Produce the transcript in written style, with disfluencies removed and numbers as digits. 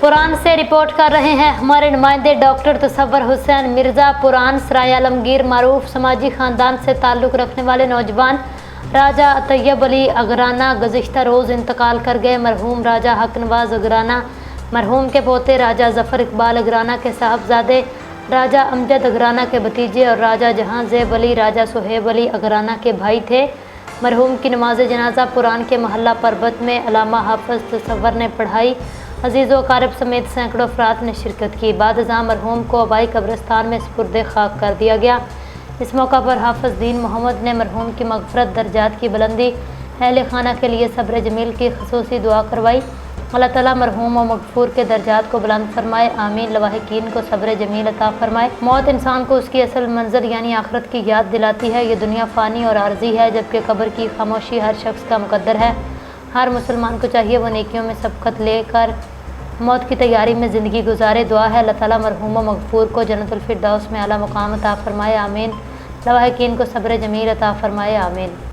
पुरान से रिपोर्ट कर रहे हैं हमारे नुमाइंदे डॉक्टर तसव्वुर हुसैन मिर्ज़ा। पुरान सराय आलमगीर मारूफ समाजी ख़ानदान से ताल्लुक़ रखने वाले नौजवान राजा तैयब अली अगराना गुज़िश्ता रोज़ इंतकाल कर गए। मरहूम राजा हक नवाज़ अगराना मरहूम के पोते राजा ज़फ़र इकबाल अगराना के साहबजादे राजा अमजद अगराना के भतीजे और राजा जहां ज़ेब अली राजा सुहेब अली अगराना के भाई थे। मरहूम की नमाज जनाजा पुरान के महल्ला परबत में अल्लामा हाफ़िज़ तसव्वुर ने पढ़ाई। अजीज़ व अक़ारिब समेत सैकड़ों अफराद ने शिरकत की। बाद अज़ां मरहूम को आबाई कब्रिस्तान में सुपुर्द खाक कर दिया गया। इस मौका पर हाफ़िज़ दीन मोहम्मद ने मरहूम की मग़फ़िरत, दर्जात की बुलंदी, अहले खाना के लिए सब्र जमील की ख़ुसूसी दुआ करवाई। अल्लाह ताला मरहूम व मग़फ़ूर के दर्जात को बुलंद फरमाए, आमीन। लवाहिकीन को सब्र जमील अता फरमाए। मौत इंसान को उसकी असल मंज़र यानी आखिरत की याद दिलाती है। ये दुनिया फ़ानी और आर्जी है, जबकि कब्र की खामोशी हर शख्स का मुक़द्दर है। हर मुसलमान को चाहिए वो नेकियों में सबक़त लेकर मौत की तैयारी में ज़िंदगी गुजारे। दुआ है अल्लाह ताला मरहूम व मग़फ़ूर को जन्नतुल फ़िरदौस में आला मुक़ाम अता फरमाए, आमीन। लवाहिकीन को सब्र जमील अता फरमाए, आमीन।